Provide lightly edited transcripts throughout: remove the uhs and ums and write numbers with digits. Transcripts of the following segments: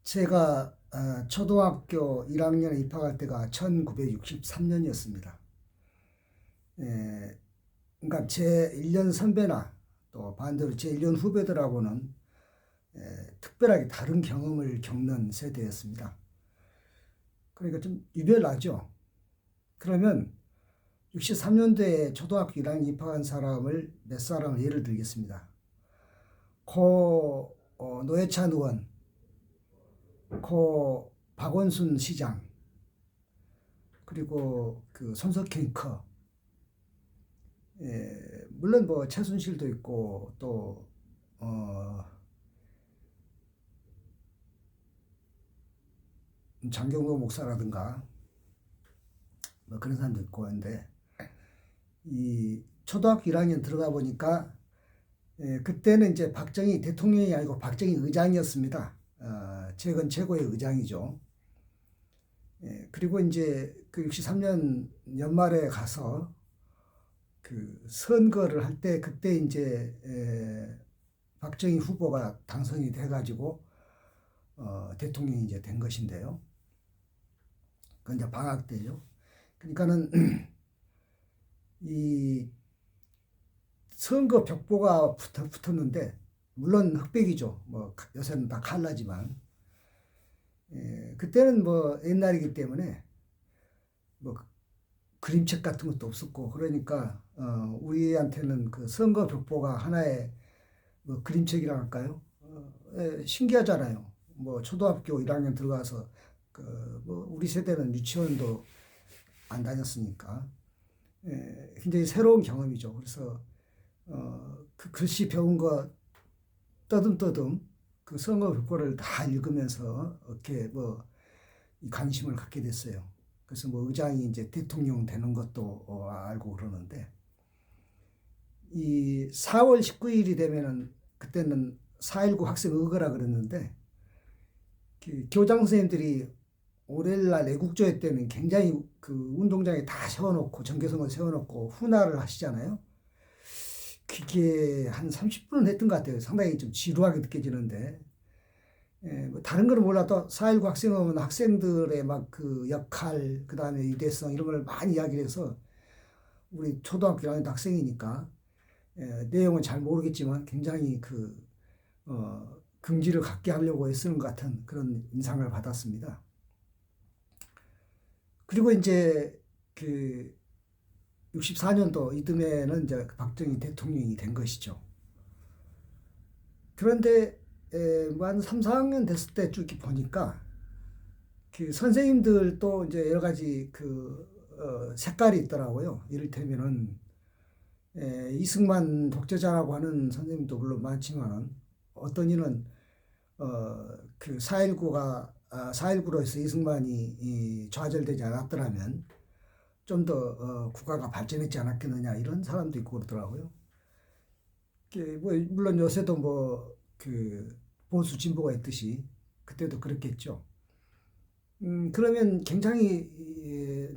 제가 초등학교 1학년에 입학할 때가 1963년이었습니다. 그러니까 제 1년 선배나 또 반대로 제 1년 후배들하고는 특별하게 다른 경험을 겪는 세대였습니다. 그러니까 좀 유별나죠. 그러면 63년도에 초등학교 1학년 입학한 사람을 몇 사람을 예를 들겠습니다. 고 노회찬 의원, 고 박원순 시장, 그리고 그 손석희 커, 물론 뭐 최순실도 있고 또 장경호 목사라든가 뭐 그런 사람도 있고 한데, 이 초등학교 1학년 들어가 보니까 그때는 이제 박정희 대통령이 아니고 박정희 의장이었습니다. 최근 최고의 의장이죠. 그리고 이제 그 63년 연말에 가서 그 선거를 할 때 그때 이제 박정희 후보가 당선이 돼가지고 대통령이 이제 된 것인데요. 그건 이제 방학 때죠. 그러니까는 이 선거 벽보가 붙었는데, 물론 흑백이죠. 뭐 요새는 다 칼라지만, 그때는 뭐 옛날이기 때문에 뭐 그림책 같은 것도 없었고, 그러니까 우리한테는 그 선거 벽보가 하나의 뭐 그림책이라 할까요? 신기하잖아요. 뭐 초등학교 1학년 들어가서 그 뭐 우리 세대는 유치원도 안 다녔으니까 굉장히 새로운 경험이죠. 그래서 그 글씨 배운 거 떠듬떠듬 그 선거 벽보를 다 읽으면서 이렇게 뭐 관심을 갖게 됐어요. 그래서 뭐 의장이 이제 대통령 되는 것도 알고 그러는데, 이 4월 19일이 되면은 그때는 4.19 학생 의거라 그랬는데, 그 교장 선생님들이 월요일날 애국조회 때는 굉장히 그 운동장에 다 세워놓고 전교성을 세워놓고 훈화를 하시잖아요. 그게 한 30분은 했던 것 같아요. 상당히 좀 지루하게 느껴지는데, 뭐 다른 거는 몰라도 4.19 학생은 학생들의 막 그 역할, 그 다음에 유대성 이런 걸 많이 이야기를 해서, 우리 초등학교 1학년 학생이니까 내용은 잘 모르겠지만 굉장히 그 긍지를 갖게 하려고 애쓰는 것 같은 그런 인상을 받았습니다. 그리고 이제 그 64년도 이듬해는 이제 박정희 대통령이 된 것이죠. 그런데 뭐 한 3, 4학년 됐을 때 쭉 보니까 그 선생님들도 이제 여러 가지 그 색깔이 있더라고요. 이를테면은 이승만 독재자라고 하는 선생님도 물론 많지만은, 어떤 이는 그 4.19가 4.19로 해서 이승만이 좌절되지 않았더라면 좀 더 국가가 발전했지 않았겠느냐, 이런 사람도 있고 그러더라고요. 뭐 물론 요새도 뭐 그 보수 진보가 있듯이 그때도 그랬겠죠. 그러면 굉장히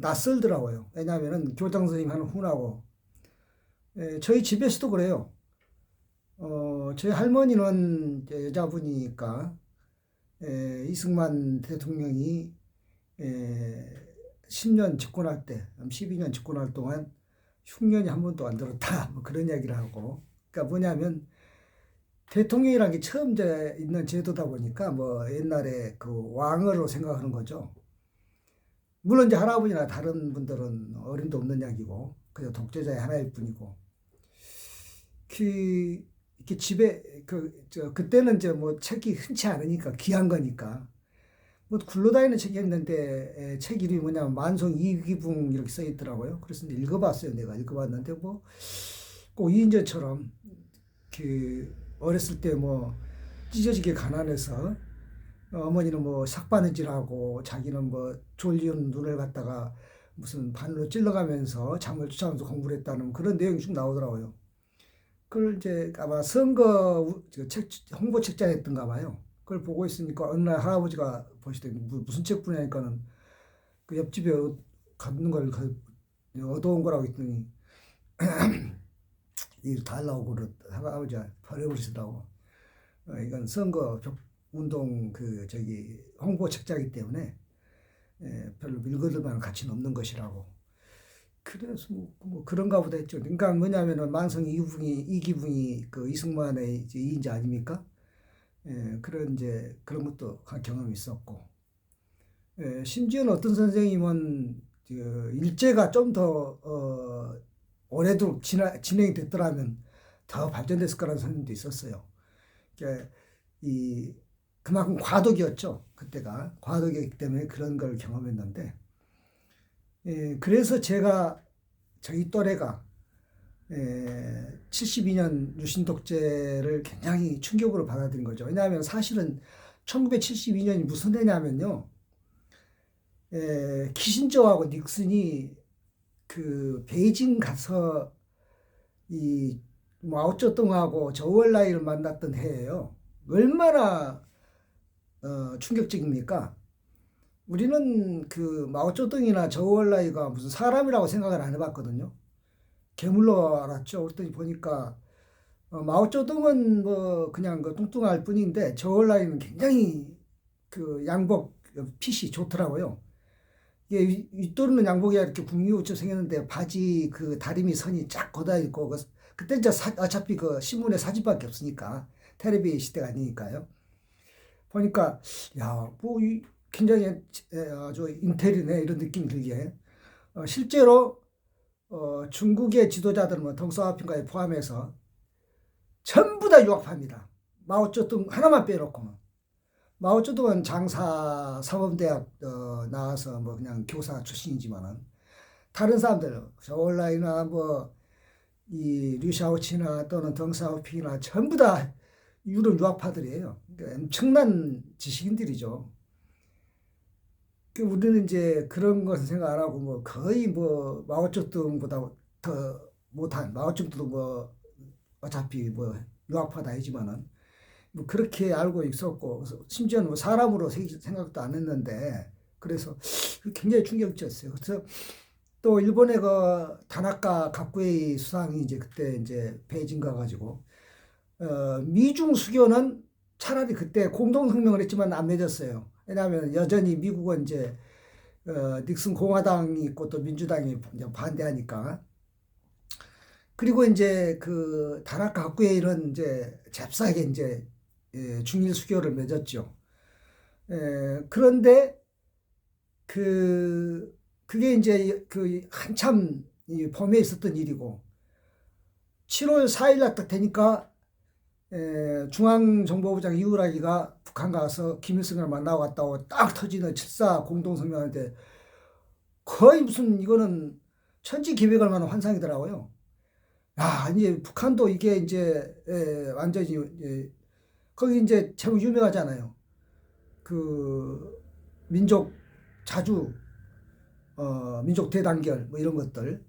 낯설더라고요. 왜냐하면은 교장 선생님 하는 훈하고, 저희 집에서도 그래요. 저희 할머니는 여자분이니까 이승만 대통령이 10년 집권할 때, 12년 집권할 동안 흉년이 한 번도 안 들었다, 뭐 그런 이야기를 하고. 그러니까 뭐냐면 대통령이라는 게 처음 이제 있는 제도다 보니까 뭐 옛날에 그 왕으로 생각하는 거죠. 물론 이제 할아버지나 다른 분들은 어림도 없는 이야기고 그냥 독재자의 하나일 뿐이고, 그 이렇게 집에 그때는 이제 뭐 책이 흔치 않으니까 귀한 거니까 뭐 굴러다니는 책이 있는데, 책 이름이 뭐냐면 만성 이기붕 이렇게 써 있더라고요. 그래서 읽어봤어요. 내가 읽어봤는데 뭐 꼭 이인재처럼 그 어렸을 때 뭐 찢어지게 가난해서 어머니는 뭐 삭바느질하고 자기는 뭐 졸린 눈을 갖다가 무슨 바늘로 찔러가면서 잠을 쫓아가면서 공부를 했다는 그런 내용이 쭉 나오더라고요. 그걸 이제 아마 선거 책 홍보 책자였던가 봐요. 그걸 보고 있으니까 어느 날 할아버지가 보시더니 무슨 책 보냐니까는 그 옆집에 갖는 걸 얻어온 거라고 했더니 이거 달라고 그러 할아버지가 버려버리시더라고. 이건 선거 운동 홍보책자이기 때문에 별로 읽어들 만한 가치는 없는 것이라고. 그래서 뭐 그런가 보다 했죠. 그러니까 뭐냐면은 만성 이기붕이 그 이승만의 이제 이인자 아닙니까? 그런 이제 그런 것도 경험이 있었고, 심지어는 어떤 선생님은 그 일제가 좀 더 오래도록 진행이 됐더라면 더 발전됐을 거라는 선생님도 있었어요. 그러니까 그만큼 과도기였죠. 그때가 과도기였기 때문에 그런 걸 경험했는데, 그래서 저희 또래가 72년 유신 독재를 굉장히 충격으로 받아들인 거죠. 왜냐하면 사실은 1972년이 무슨 해냐면요, 키신저하고 닉슨이 그 베이징 가서 이 마오쩌둥하고 저우얼라이를 만났던 해예요. 얼마나 충격적입니까? 우리는 그 마오쩌둥이나 저우얼라이가 무슨 사람이라고 생각을 안 해봤거든요. 괴물로 알았죠. 그랬더니 보니까 마오쩌둥은 뭐 그냥 그 뚱뚱할 뿐인데 저우얼라이는 굉장히 그 양복 핏이 좋더라고요. 이게 윗도는 양복이 이렇게 궁리우쳐 생겼는데 바지 그 다리미 선이 쫙 걷어 있고 그때 이제 어차피 그 신문에 사진밖에 없으니까 텔레비 시대가 아니니까요. 보니까 야뭐 굉장히 아주 인텔이네 이런 느낌이 들게 실제로 중국의 지도자들은 뭐 덩샤오핑까지 포함해서 전부 다 유학파입니다. 마오쩌둥 하나만 빼놓고는. 마오쩌둥은 장사 사범대학 나와서 뭐 그냥 교사 출신이지만은 다른 사람들 저울라이나 뭐 이 류샤오치나 또는 덩샤오핑이나 전부 다 유럽 유학파들이에요. 그러니까 엄청난 지식인들이죠. 우리는 이제 그런 것을 생각 안 하고 뭐 거의 뭐 마오쩌둥보다 더 못한 마오쩌둥도 뭐 어차피 뭐 유학파다 아니지만은 뭐 그렇게 알고 있었고 심지어는 뭐 사람으로 생각도 안 했는데 그래서 굉장히 충격적이었어요. 그래서 또 일본의 그 다나카 가쿠에이 수상이 이제 그때 이제 베이징 가가지고 미중 수교는 차라리 그때 공동성명을 했지만 안 맺었어요. 왜냐하면 여전히 미국은 이제 닉슨 공화당이 있고 또 민주당이 반대하니까. 그리고 이제 그 다나카 가쿠에이는 이제 잽싸게 이제 중일 수교를 맺었죠. 그런데 그게 이제 그 한참 봄에 있었던 일이고 7월 4일 날 딱 되니까 중앙정보부장 이우라기가 북한 가서 김일성을 만나고 왔다고 딱 터지는 7.4 공동성명한테 거의 무슨 이거는 천지기백을 만한 환상이더라고요. 야, 이제 북한도 이게 이제 완전히 거기 이제 제목 유명하잖아요. 그 민족 자주 민족 대단결 뭐 이런 것들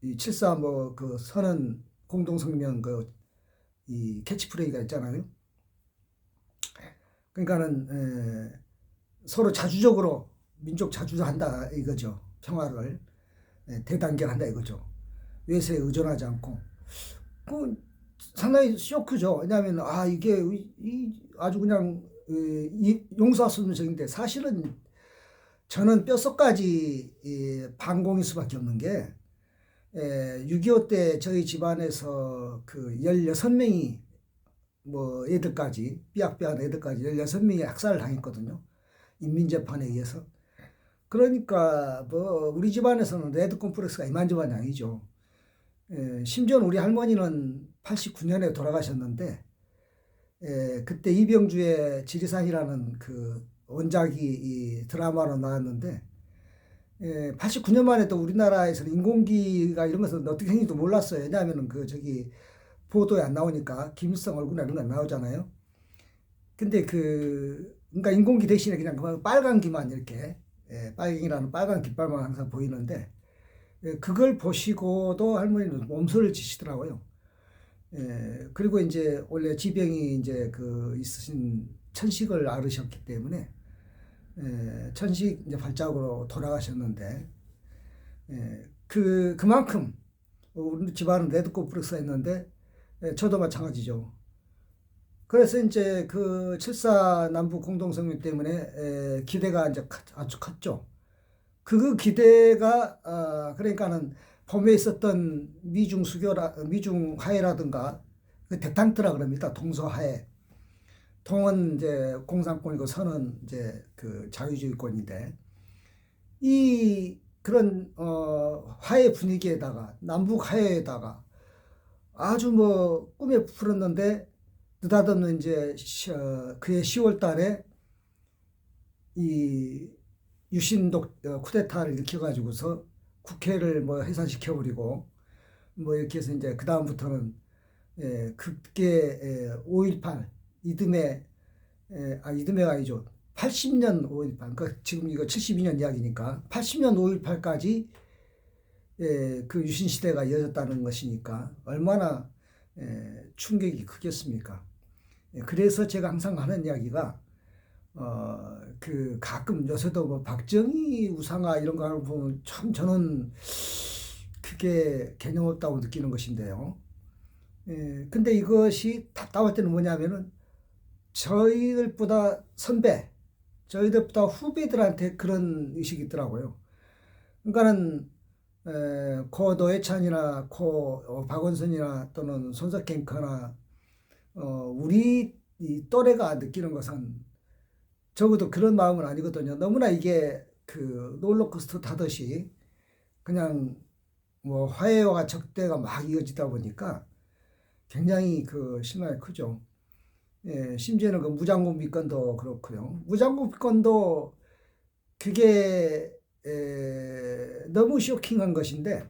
이 7.4 뭐 그 선언 공동성명 이 캐치프레이가 있잖아요. 그러니까는 서로 자주적으로 민족 자주한다 이거죠. 평화를 대단결한다 이거죠. 외세에 의존하지 않고. 그 상당히 쇼크죠. 왜냐하면 이게 아주 그냥 용서할 수 없는 적인데 사실은 저는 뼛속까지 반공일 수밖에 없는 게 6.25 때 저희 집안에서 그 16명이 뭐 애들까지 삐약삐약한 애들까지 16명이 학살을 당했거든요. 인민재판에 의해서. 그러니까 뭐 우리 집안에서는 레드 콤플렉스가 이만저만이 아니죠. 심지어는 우리 할머니는 89년에 돌아가셨는데 그때 이병주의 지리산이라는 그 원작이 이 드라마로 나왔는데 89년 만에 또 우리나라에서는 인공기가 이런 것은 어떻게 생긴지도 몰랐어요. 왜냐하면 보도에 안 나오니까 김일성 얼굴이나 이런 거 안 나오잖아요. 근데 그러니까 인공기 대신에 그냥 빨간 기만 이렇게 빨갱이라는 빨간 깃발만 항상 보이는데 그걸 보시고도 할머니는 몸소리를 지시더라고요. 그리고 이제 원래 지병이 이제 있으신 천식을 앓으셨기 때문에 천식 이제 발작으로 돌아가셨는데 그만큼 우리 집안은 레드 콤플렉스가 있는데 저도 마찬가지죠. 그래서 이제 그 7.4 남북 공동성명 때문에 기대가 이제 아주 컸죠. 그 기대가 그러니까는 봄에 있었던 미중 화해라든가 그 대탕트라 그럽니다. 동서화해. 동은 이제 공산권이고 서는 이제 그 자유주의권인데 이 그런 화해 분위기에다가 남북 화해에다가 아주 뭐 꿈에 부풀었는데 느닷없는 이제 그해 10월 달에 이 유신독 쿠데타를 일으켜가지고서 국회를 뭐 해산시켜버리고 뭐 이렇게 해서 이제 그 다음부터는 급게 5.18 이듬해가 아니죠. 80년 5.18 그러니까 지금 이거 72년 이야기니까 80년 5.18까지 그 유신 시대가 이어졌다는 것이니까 얼마나 충격이 크겠습니까? 그래서 제가 항상 하는 이야기가 그 가끔 요새도 뭐 박정희 우상화 이런 거 보면 참 저는 그게 개념 없다고 느끼는 것인데요. 근데 이것이 답답할 때는 뭐냐면은 저희들보다 선배, 저희들보다 후배들한테 그런 의식이 있더라고요. 그러니까는 고 노회찬이나 고 박원순이나 또는 손석행커나 우리 이 또래가 느끼는 것은 적어도 그런 마음은 아니거든요. 너무나 이게 그 롤러코스터 타듯이 그냥 뭐 화해와 적대가 막 이어지다 보니까 굉장히 그 실망이 크죠. 심지어는 그 무장공비권도 그렇고요. 무장공비권도 그게 너무 쇼킹한 것인데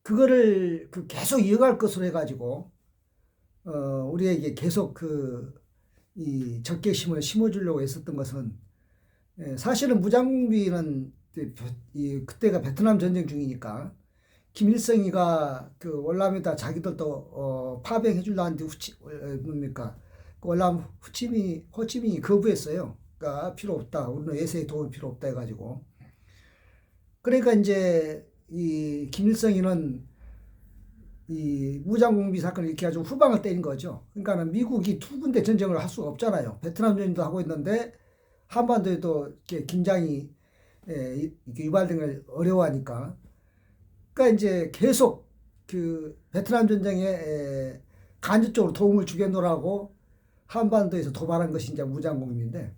그거를 그 계속 이어갈 것으로 해가지고 우리에게 계속 이 적개심을 심어주려고 했었던 것은 사실은 무장공비는 그때가 베트남 전쟁 중이니까 김일성이가 그 월남에다 자기들도 파병해 주려는데 뭡니까 그 월남 호치민이 거부했어요. 그러니까 필요 없다. 우리는 외세의 도움이 필요 없다 해가지고 그러니까 이제 이 김일성이는 이 무장공비 사건을 이렇게 가지고 후방을 때린 거죠. 그러니까는 미국이 두 군데 전쟁을 할 수가 없잖아요. 베트남 전쟁도 하고 있는데 한반도에도 이렇게 긴장이 이렇게 유발된 걸 어려워하니까. 그러니까 이제 계속 그 베트남 전쟁에 간접적으로 도움을 주겠노라고 한반도에서 도발한 것이 이제 무장공비인데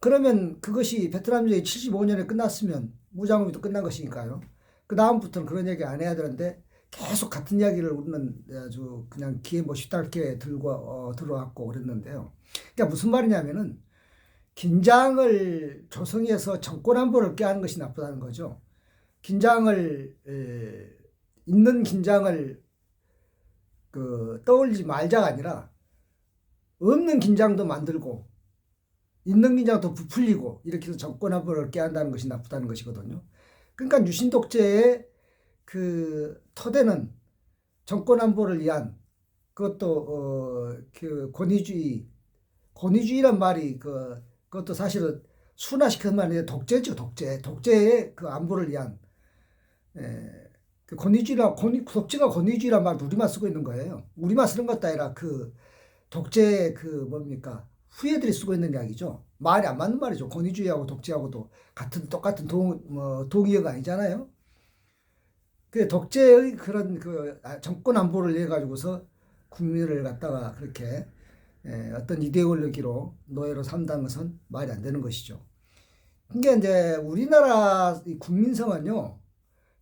그러면 그것이 베트남 전쟁이 75년에 끝났으면 무장공비도 끝난 것이니까요. 그 다음부터는 그런 얘기 안 해야 되는데 계속 같은 이야기를 우리는 아주 그냥 귀에 뭐 쉽게 들어왔고 그랬는데요. 그러니까 무슨 말이냐면은 긴장을 조성해서 정권 안보를 꾀하는 것이 나쁘다는 거죠. 있는 긴장을 떠올리지 말자가 아니라 없는 긴장도 만들고 있는 긴장도 부풀리고 이렇게 해서 정권 안보를 꾀한다는 것이 나쁘다는 것이거든요. 그러니까 유신 독재의 그 토대는 정권 안보를 위한 그것도 그 권위주의란 말이 그것도 사실은 순화시키는 말이 독재죠. 독재의 그 안보를 위한 그 독재가 권위주의란 말을 우리만 쓰고 있는 거예요. 우리만 쓰는 것도 아니라 그 독재의 뭡니까 후예들이 쓰고 있는 이야기죠. 말이 안 맞는 말이죠. 권위주의하고 독재하고도 똑같은 동의어가 아니잖아요. 그 독재의 그런 정권 안보를 위해 가지고서 국민을 갖다가 그렇게 어떤 이데올로기로 노예로 삼는 것은 말이 안 되는 것이죠. 그러니까 이제 우리나라 국민성은요,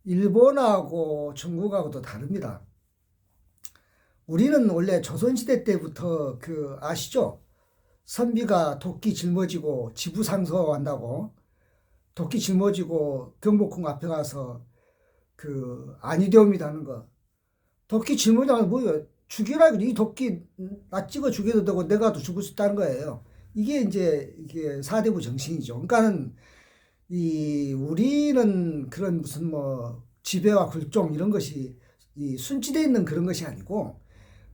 일본하고 중국하고도 다릅니다. 우리는 원래 조선시대 때부터 아시죠? 선비가 도끼 짊어지고 지부상서한다고 도끼 짊어지고 경복궁 앞에 가서 아니되옵니다 하는 거. 도끼 짊어지면 뭐예요? 죽여라. 이 도끼 나 찍어 죽여도 되고 내가 도 죽을 수 있다는 거예요. 이게 사대부 정신이죠. 그러니까는 우리는 그런 무슨 뭐 지배와 굴종 이런 것이 순치되어 있는 그런 것이 아니고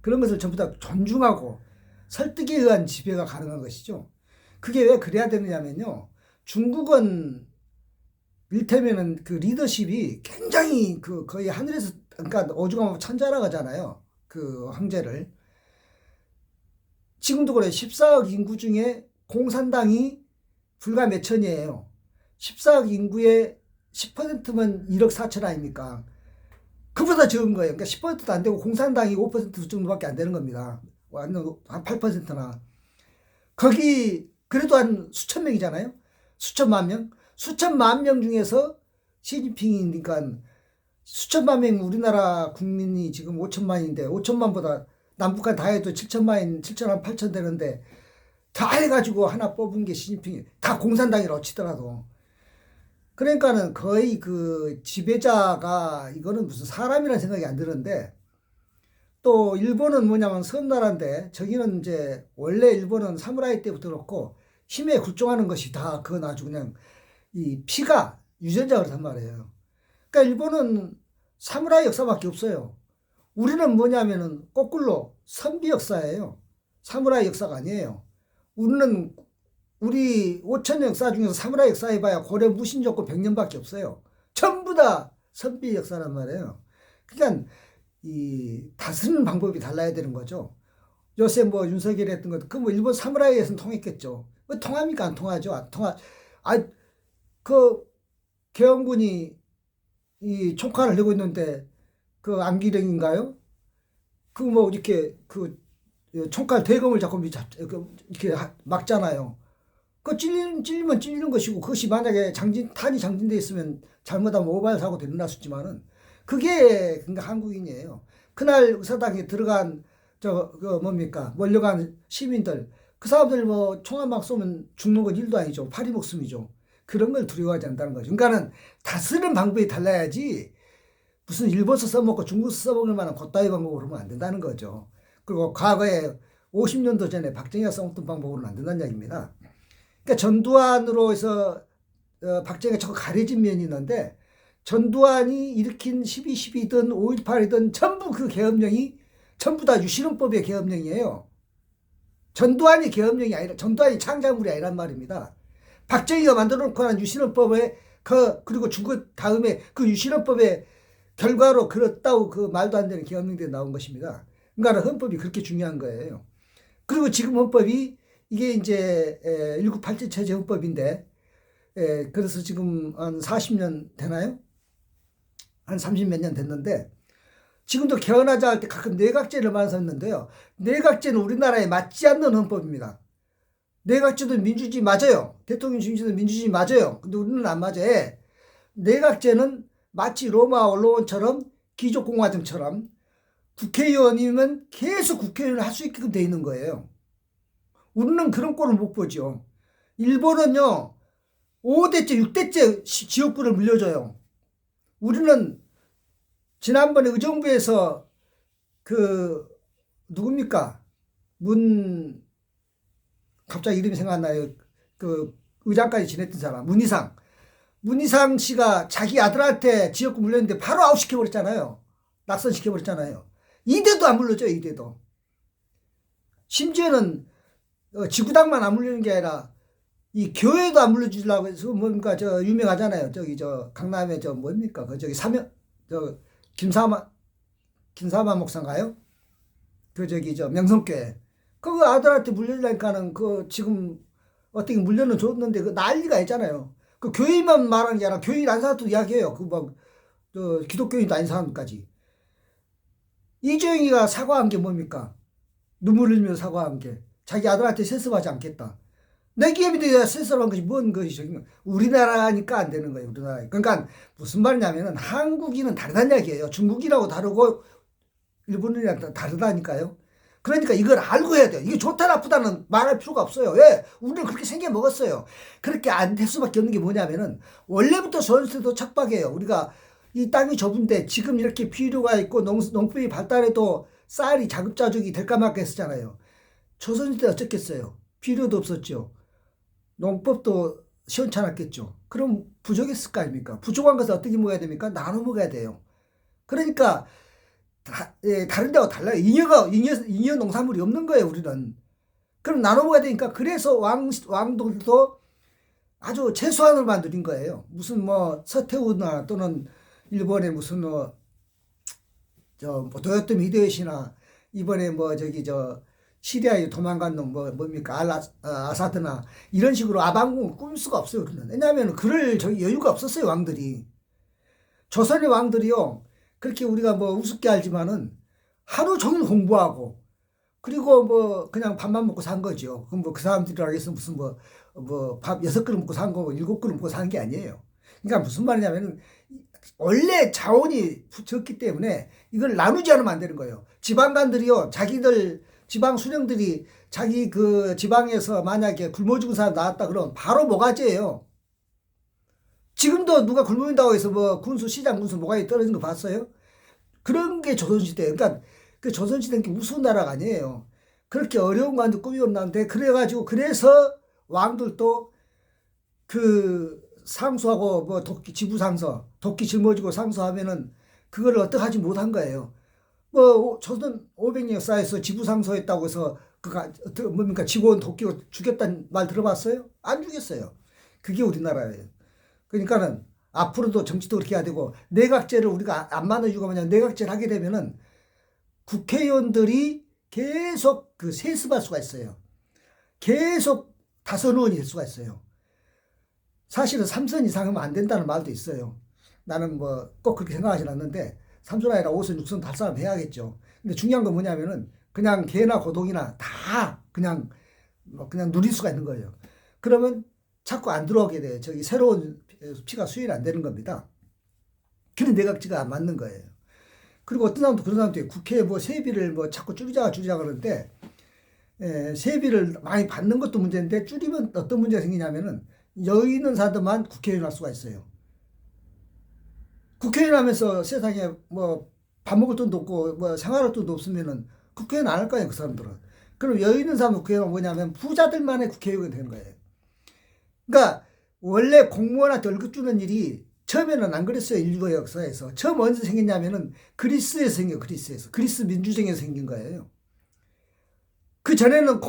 그런 것을 전부 다 존중하고 설득에 의한 지배가 가능한 것이죠. 그게 왜 그래야 되느냐면요. 중국은 일테면은 그 리더십이 굉장히 거의 하늘에서 그러니까 오죽하면 천자라 하잖아요. 그 황제를. 지금도 그래. 14억 인구 중에 공산당이 불과 몇 천이에요. 14억 인구의 10%면 1억 4천 아닙니까? 그보다 적은 거예요. 그러니까 10%도 안 되고 공산당이 5% 정도밖에 안 되는 겁니다. 완전 한 8%나. 거기 그래도 한 수천 명이잖아요. 수천만 명. 수천만 명 중에서 시진핑이니까 수천만 명 우리나라 국민이 지금 5천만인데 5천만보다 남북한 다 해도 7천만, 7천만 8천 되는데 다 해가지고 하나 뽑은 게 시진핑이 다 공산당이라고 치더라도 그러니까는 거의 그 지배자가 이거는 무슨 사람이라는 생각이 안 드는데 또 일본은 뭐냐면 섬나라인데 저기는 이제 원래 일본은 사무라이 때부터 그렇고 힘에 굴종하는 것이 다 그건 아주 그냥 이 피가 유전자 그렇단 말이에요. 그러니까 일본은 사무라이 역사밖에 없어요. 우리는 뭐냐면은 거꾸로 선비 역사예요. 사무라이 역사가 아니에요. 우리는 우리 5천 역사 중에서 사무라이 역사 해봐야 고려 무신조고 100년밖에 없어요. 전부 다 선비 역사란 말이에요. 그러니까 이 다스리는 방법이 달라야 되는 거죠. 요새 뭐 윤석열이 했던 것도 그 뭐 일본 사무라이에서는 통했겠죠. 왜 통합니까? 안 통하죠. 안 통하. 그 계엄군이 이 총칼을 들고 있는데 그 안기령인가요? 그 뭐 이렇게 그 총칼 대검을 자꾸 이렇게 막잖아요. 그 찔리면 찔리는 것이고 그것이 만약에 탄이 장진돼 있으면 잘못하면 오발 사고도 일어났었지만은 그게 그러니까 한국인이에요. 그날 의사당에 들어간 그 뭡니까 몰려간 시민들 그 사람들 뭐 총 한 방 쏘면 죽는 건 일도 아니죠. 파리 목숨이죠. 그런 걸 두려워하지 않는다는 거죠. 그러니까는 다스리는 방법이 달라야지 무슨 일본서 써먹고 중국서 써먹을 만한 그따위 방법으로 하면 안 된다는 거죠. 그리고 과거에 50년도 전에 박정희가 써먹던 방법으로는 안 된다는 얘기입니다. 그러니까 전두환으로 해서 박정희가 자꾸 가려진 면이 있는데 전두환이 일으킨 12.12든 5.18이든 전부 그 계엄령이 전부 다 유신헌법의 계엄령이에요. 전두환이 계엄령이 아니라 전두환이 창작물이 아니란 말입니다. 박정희가 만들어 놓고 한 유신헌법에 그리고 중국 다음에 그 유신헌법의 결과로 그렇다고 그 말도 안 되는 계엄령들이 나온 것입니다. 그러니까 헌법이 그렇게 중요한 거예요. 그리고 지금 헌법이 이게 이제 1987 체제 헌법인데 그래서 지금 한 40년 되나요? 한 30몇 년 됐는데 지금도 개헌하자 할 때 가끔 내각제를 많이 썼는데요. 내각제는 우리나라에 맞지 않는 헌법입니다. 내각제도 민주주의 맞아요. 대통령 중심도 민주주의 맞아요. 근데 우리는 안 맞아요. 내각제는 마치 로마 언론처럼 귀족공화정처럼 국회의원이면 계속 국회의원을 할 수 있게끔 돼 있는 거예요. 우리는 그런 꼴을 못 보죠. 일본은요 5대째 6대째 지역구를 물려줘요. 우리는 지난번에 의정부에서 그 누굽니까 갑자기 이름이 생각 안 나요. 그 의장까지 지냈던 사람 문희상 씨가 자기 아들한테 지역구 물렸는데 바로 아웃시켜버렸잖아요. 낙선시켜버렸잖아요. 이대도 안 물려줘요. 이대도. 심지어는 지구당만 안 물리는 게 아니라 이 교회도 안 물려주려고 해서 뭡니까 저 유명하잖아요. 저기 저 강남에 저 뭡니까 그 저기 김사만 목사인가요? 그 저기 저 명성교회 그거 아들한테 물리려니까는 그 지금 어떻게 물려는 줬는데 그 난리가 있잖아요. 그 교인만 말하는 게 아니라 교인 아닌 사람도 이야기해요. 그 막 기독교인도 아닌 사람까지. 이재용이가 사과한 게 뭡니까? 눈물 흘리며 사과한 게 자기 아들한테 세습하지 않겠다. 내 기업인데 세습한 것이 뭔 것이죠? 우리나라니까 안 되는 거예요. 우리나라. 그러니까 무슨 말이냐면은 한국인은 다르다는 얘기예요. 중국이라고 다르고 일본이랑 다르다니까요. 그러니까 이걸 알고 해야 돼요. 이게 좋다 나쁘다는 말할 필요가 없어요. 왜? 우리는 그렇게 생겨 먹었어요. 그렇게 안 될 수밖에 없는 게 뭐냐면은 원래부터 조선시대도 척박해요. 우리가 이 땅이 좁은데 지금 이렇게 필요가 있고 농법이 발달해도 쌀이 자급자족이 될까 말까 했었잖아요. 조선시대 어쩌겠어요. 필요도 없었죠. 농법도 시원찮았겠죠. 그럼 부족했을 거 아닙니까? 부족한 것을 어떻게 먹어야 됩니까? 나눠 먹어야 돼요. 그러니까 다른 데하고 달라요. 잉여 농산물이 없는 거예요, 우리는. 그럼 나눠 먹어야 되니까 그래서 왕들도 아주 최소한을 만드는 거예요. 무슨 뭐 서태후나 또는 일본의 무슨 도요토미 히데요시나 이번에 뭐 저기 시리아에 도망간 놈, 뭡니까? 아사드나, 이런 식으로 아방궁을 꾸밀 수가 없어요. 그러면. 왜냐하면 그럴 여유가 없었어요, 왕들이. 조선의 왕들이요, 그렇게 우리가 뭐 우습게 알지만은 하루 종일 공부하고, 그리고 뭐 그냥 밥만 먹고 산 거죠. 그럼 뭐 그 사람들이라 해서 무슨 밥 6그릇 먹고 산 거고 7그릇 먹고 사는 게 아니에요. 그러니까 무슨 말이냐면은 원래 자원이 적기 때문에 이걸 나누지 않으면 안 되는 거예요. 지방간들이요, 자기들 지방 수령들이 자기 그 지방에서 만약에 굶어 죽은 사람 나왔다 그러면 바로 모가지예요. 지금도 누가 굶어 죽는다고 해서 뭐 시장 군수 모가지 떨어진 거 봤어요? 그런 게 조선시대. 그러니까 그 조선시대는 게 무서운 나라가 아니에요. 그렇게 어려운 관도 꾸며놨는데, 그래가지고 그래서 왕들도 그 상소하고 뭐 도끼 짊어지고 상소하면은 그거를 어떻게 하지 못한 거예요. 뭐 조선 500년 역사에서 지부상소했다고 해서 그가 뭡니까 직원 도끼로 죽였다는 말 들어봤어요? 안 죽였어요. 그게 우리나라예요. 그러니까는 앞으로도 정치도 그렇게 해야 되고, 내각제를 우리가 안 만든 이유가 뭐냐면, 내각제를 하게 되면은 국회의원들이 계속 그 세습할 수가 있어요. 계속 다선 의원이 될 수가 있어요. 사실은 3선 이상하면 안 된다는 말도 있어요. 나는 뭐 꼭 그렇게 생각하진 않는데 3선 아니라 5선, 6선 달성하면 해야겠죠. 근데 중요한 건 뭐냐면은 그냥 개나 고동이나 다 그냥 누릴 수가 있는 거예요. 그러면 자꾸 안 들어오게 돼요. 저기 새로운 피가 수혈이 안 되는 겁니다. 그런 내각제가 안 맞는 거예요. 그리고 어떤 사람도 그런 사람도 있고, 국회에 뭐 세비를 뭐 자꾸 줄이자 그러는데, 세비를 많이 받는 것도 문제인데, 줄이면 어떤 문제가 생기냐면은 여유 있는 사람들만 국회의원 할 수가 있어요. 국회의원 하면서 세상에 뭐 밥 먹을 돈도 없고 뭐 생활할 돈도 없으면은 국회의원 안 할 거예요, 그 사람들은. 그럼 여유 있는 사람은 국회의원 뭐냐면 부자들만의 국회의원이 되는 거예요. 그러니까 원래 공무원한테 월급 주는 일이 처음에는 안 그랬어요. 인류의 역사에서. 처음 언제 생겼냐면은 그리스에서 생겨. 그리스 민주정에서 생긴 거예요. 그 전에는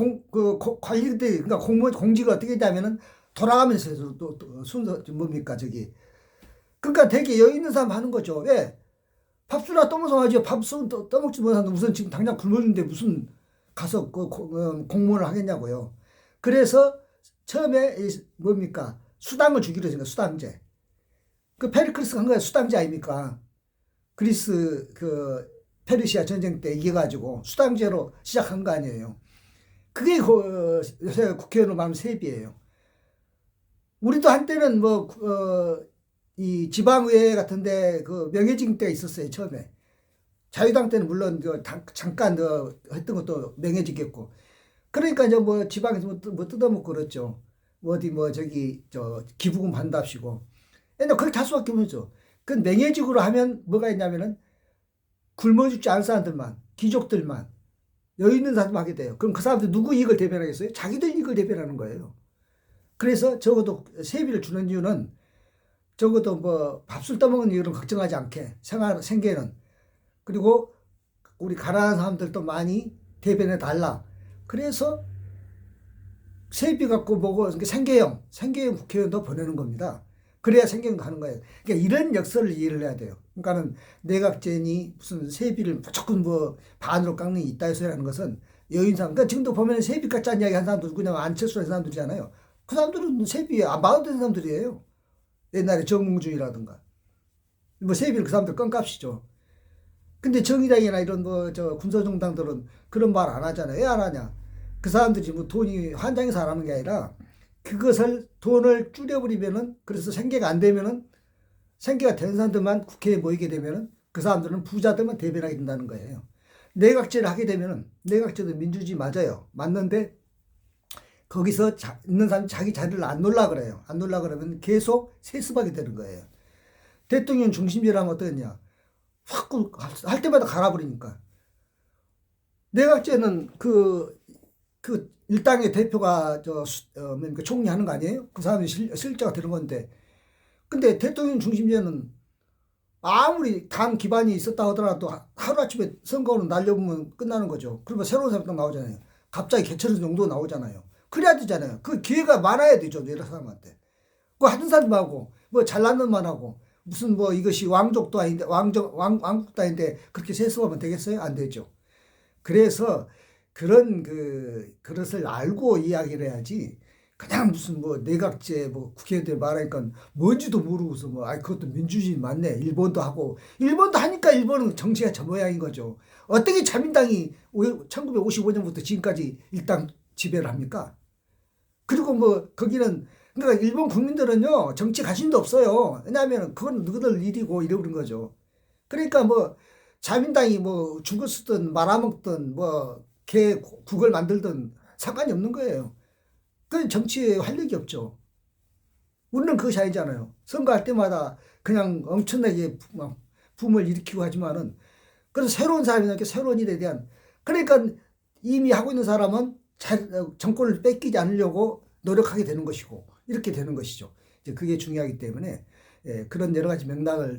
관리들이, 그러니까 공무원 공직을 어떻게 했냐면은 돌아가면서 해서 또 순서 뭡니까 저기. 그러니까 되게 여유 있는 사람 하는 거죠. 왜? 밥수나 떠먹어서 하지. 밥수 떠먹지 못하는 사람 무슨 지금 당장 굶어 죽는데 무슨 가서 공무원을 하겠냐고요. 그래서 처음에 뭡니까 수당을 주기로 했으니까 수당제. 그 페리클스가 한 거야. 수당제 아닙니까? 그리스 그 페르시아 전쟁 때 이겨가지고 수당제로 시작한 거 아니에요. 그게 요새 국회의원으로 말하면 세비예요. 우리도 한때는 이 지방의회 같은데 그 명예직 때가 있었어요. 처음에 자유당 때는 물론 잠깐 했던 것도 명예직이었고, 그러니까 이제 뭐 지방에서 뭐 뜯어먹고 그렇죠. 어디 저기 기부금 반답시고. 근데 그렇게 할 수밖에 없죠. 그 명예직으로 하면 뭐가 있냐면은 굶어 죽지 않은 사람들만, 귀족들만, 여유 있는 사람만 하게 돼요. 그럼 그 사람들 누구 이익을 대변하겠어요? 자기들 이익을 대변하는 거예요. 그래서 적어도 세비를 주는 이유는 적어도 뭐 밥술 떠먹는 이유는 걱정하지 않게 생계는, 그리고 우리 가난한 사람들도 많이 대변해 달라. 그래서 세비 갖고 뭐고 생계형 국회의원도 보내는 겁니다. 그래야 생계형도 하는 거예요. 그러니까 이런 역사를 이해를 해야 돼요. 그러니까는 내각제니 무슨 세비를 무조건 뭐 반으로 깎는 있다 해서 하는 것은 여인 사람. 그러니까 지금도 보면 세비 깎자는 이야기 한 사람도 누구냐면 안철수라는 사람들이잖아요. 그 사람들은 세비 안 받아도 되는 사람들이에요. 옛날에 정몽준이라든가. 뭐 세비를 그 사람들 껌값이죠. 근데 정의당이나 이런 군소정당들은 그런 말 안 하잖아요. 왜 안 하냐? 그 사람들이 뭐 돈이 환장해서 안 하는 게 아니라 그것을 돈을 줄여버리면은, 그래서 생계가 안 되면은, 생계가 된 사람들만 국회에 모이게 되면은 그 사람들은 부자들만 대변하게 된다는 거예요. 내각제를 하게 되면은, 내각제도 민주주의 맞아요. 맞는데 거기서 있는 사람이 자기 자리를 안 놓으려 그래요. 안 놓으려 그러면 계속 세습하게 되는 거예요. 대통령 중심제라면 어떠냐? 확 할 때마다 갈아버리니까. 내각제는 그 일당의 대표가 총리 하는 거 아니에요? 그 사람이 실제가 되는 건데. 근데 대통령 중심제는 아무리 당 기반이 있었다 하더라도 하루아침에 선거로 날려보면 끝나는 거죠. 그러면 새로운 사람도 나오잖아요. 갑자기 개철수 정도 나오잖아요. 그래야 되잖아요. 그 기회가 많아야 되죠. 여러 사람한테. 그 하던 사람만 하고, 뭐 잘난 놈만 하고, 무슨 이것이 왕족도 아닌데, 왕국도 아닌데 그렇게 세습하면 되겠어요? 안 되죠. 그래서 그런 그것을 알고 이야기를 해야지. 그냥 무슨 뭐 내각제 뭐 국회의원들 말하니까 뭔지도 모르고서 뭐 그것도 민주주의 맞네. 일본도 하니까 일본은 정치가 저 모양인 거죠. 어떻게 자민당이 1955년부터 지금까지 일당 지배를 합니까? 그리고 뭐 거기는 그러니까 일본 국민들은요 정치 관심도 없어요. 왜냐하면 그건 너희들 일이고 이러는 거죠. 그러니까 뭐 자민당이 뭐 죽을 쓰든 말아먹든 뭐 개 국을 만들든 상관이 없는 거예요. 그건 정치에 활력이 없죠. 우리는 그것이 아니잖아요. 선거할 때마다 그냥 엄청나게 막 붐을 일으키고 하지만은 그래서 새로운 사람이 나게 새로운 일에 대한 그러니까 이미 하고 있는 사람은 정권을 뺏기지 않으려고 노력하게 되는 것이고 이렇게 되는 것이죠. 이제 그게 중요하기 때문에 그런 여러 가지 맥락을